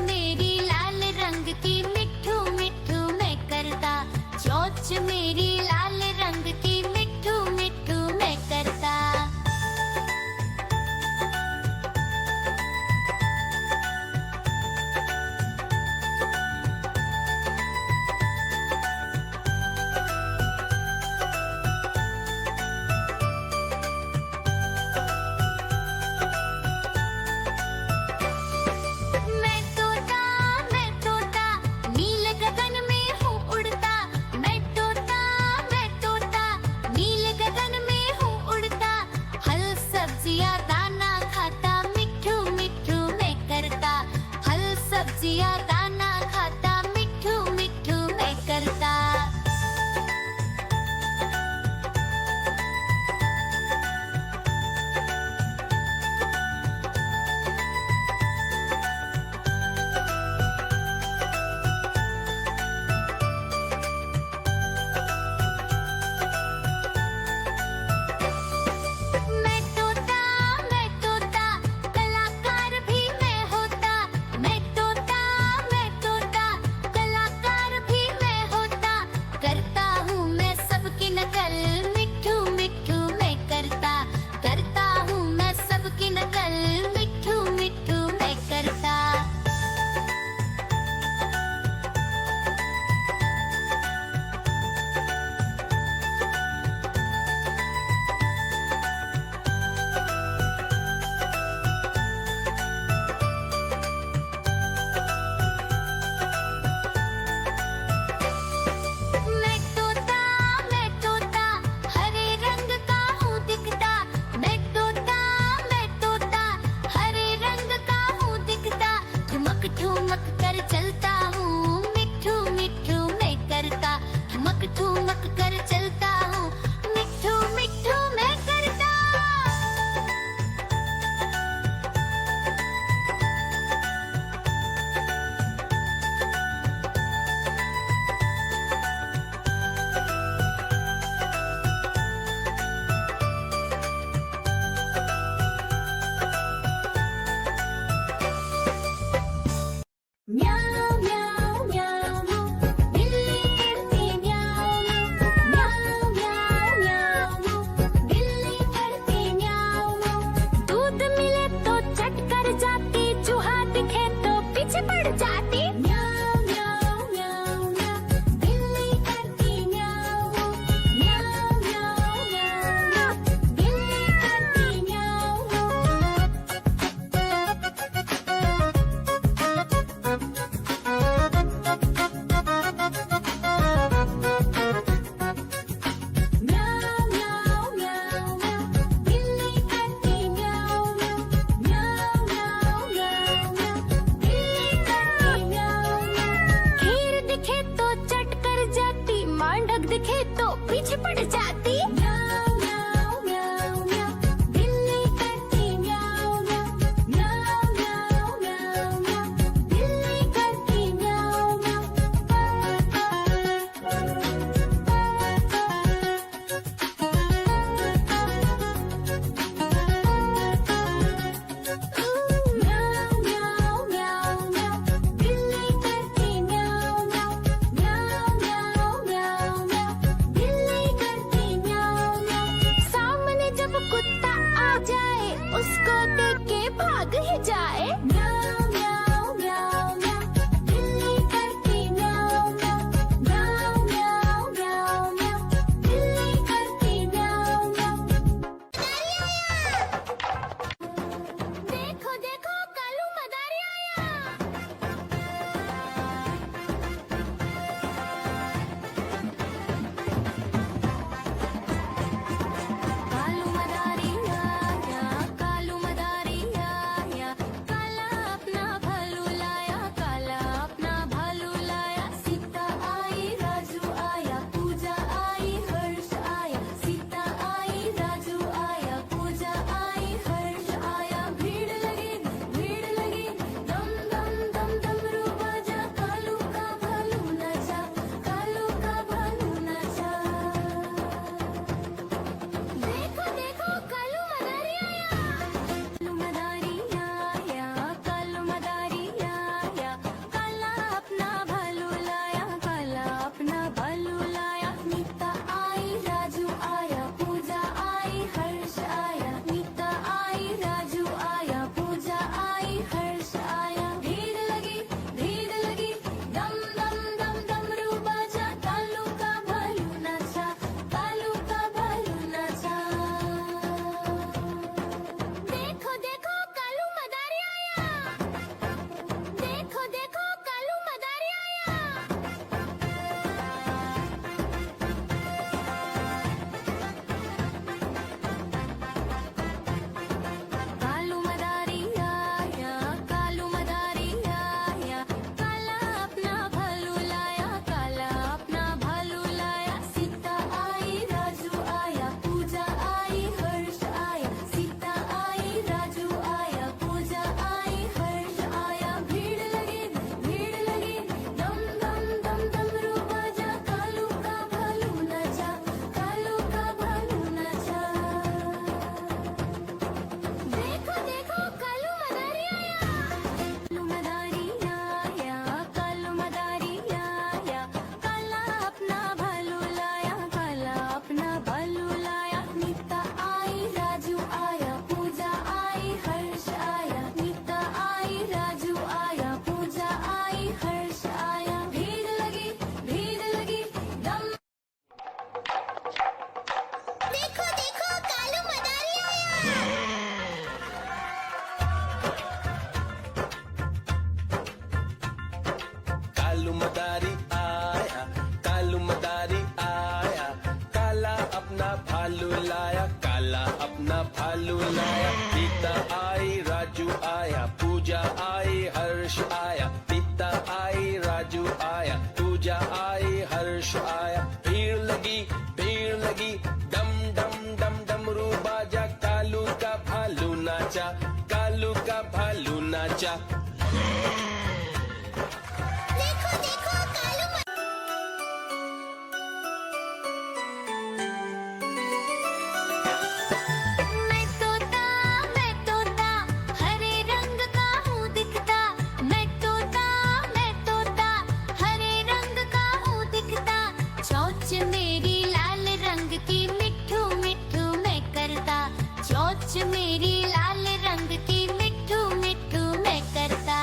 मेरी लाल रंग की मिट्ठू मिट्ठू मैं करता, चोंच मेरी लाल रंग की मिट्ठू मिट्ठू मैं करता। मैं तोता नील गगन में हूँ उड़ता। मैं तोता नील गगन में हूँ उड़ता। हल सब्जियाँ दाना खाता, मिट्ठू मिट्ठू मैं करता। हल सब्जियाँ दाना खाता, मिट्ठू मिट्ठू मैं करता। मैं तोता कलाकार भी मैं होता। मैं तोता कलाकार भी मैं होता। करता हूँ मैं सबकी नकल, मिट्ठू मिट्ठू मैं करता। करता हूँ मैं सबकी नकल, मिट्ठू मिट्ठू मैं करता। मैं तोता हरे रंग का हूँ दिखता। मैं तोता हरे रंग का हूँ दिखता। ठुमक ठुमक कर चलता हूँ, मिट्ठू मिट्ठू मैं करता। ठुमक ठुमक कर चलता हूँ, मिट्ठू मिट्ठू मैं करता। म्याऊं म्याऊं म्याऊं बिल्ली करती म्याऊं म्याऊं म्याऊं म्याऊं बिल्ली करती म्याऊं। दूध मिले तो चट कर जाती, चूहा दिखे तो पीछे पड़ जाती। म्याऊं म्याऊं म्याऊं म्याऊं बिल्ली करती म्याऊं म्याऊं म्याऊं म्याऊं बिल्ली करती म्याऊं। म्याऊं म्याऊं म्याऊं म्याऊं बिल्ली करती म्याऊं म्याऊं म्याऊं म्याऊं म्याऊं बिल्ली करती म्याऊं। खीर दिखे तो चट कर जाती, मांडक दिखे तो पीछे पड़ जाती। म्याऊं म्याऊं म्याऊं म्याऊं बिल्ली करती म्याऊं म्याऊं म्याऊं म्याऊं म्याऊं म्याऊं बिल्ली करती म्याऊं म्याऊं म्याऊं म्याऊं म्याऊं बिल्ली करती म्याऊं म्याऊं म्याऊं म्याऊं म्याऊं म्याऊं बिल्ली करती म्याऊं म्याऊं। सामने जब कुत्ता आ जाए, उसको देख के भाग ही जाए। म्याऊं म्याऊं म्याऊं म्याऊं बिल्ली करती म्याऊं म्याऊं म्याऊं म्याऊं म्याऊं म्याऊं बिल्ली करती म्याऊं म्याऊं। देखो देखो कालू मदारी आया। कालू मदारी आया, कालू मदारी आया, काला मदारी आया, कालू मदारी आया, काला अपना भालू लाया, काला अपना भालू लाया। सीता आई, राजू आया, पूजा आई, हर्ष आया, सीता आई, राजू आया, पूजा आई, हर्ष आया। भीड़ लगी, डम डम डम डमरू बाजा, कालू का भालू नाचा, कालू का भालू नाचा। देखो देखो कालू मैं तोता हरे रंग का हूँ दिखता। मैं तोता हरे रंग का हूँ दिखता। चोंच मेरी लाल रंग की मिट्ठू मिट्ठू मैं करता। चोंच मेरी लाल रंग की मिट्ठू मिट्ठू मैं करता।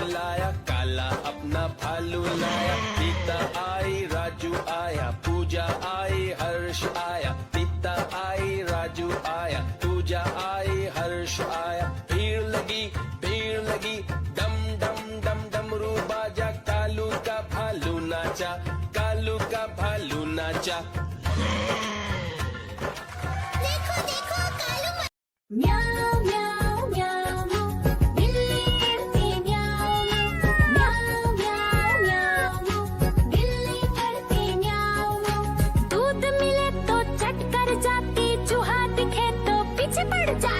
लाया, काला अपना भालू लाया। सीता आई, राजू आया, पूजा आई, हर्ष आया। सीता आई, राजू आया, पूजा आई, हर्ष आया। भीड़ लगी, डम डम डम डमरू बाजा। कालू का भालू नाचा, कालू का भालू नाचा। देखो देखो कालू म्याऊ म्याऊ म्याऊ म्याऊ, बिल्ली करती म्याऊ म्याऊ म्याऊ म्याऊ म्याऊ, बिल्ली करती म्याऊ म्याऊ। दूध मिले तो चट कर जाती, चूहा दिखे तो पीछे पड़ जाती।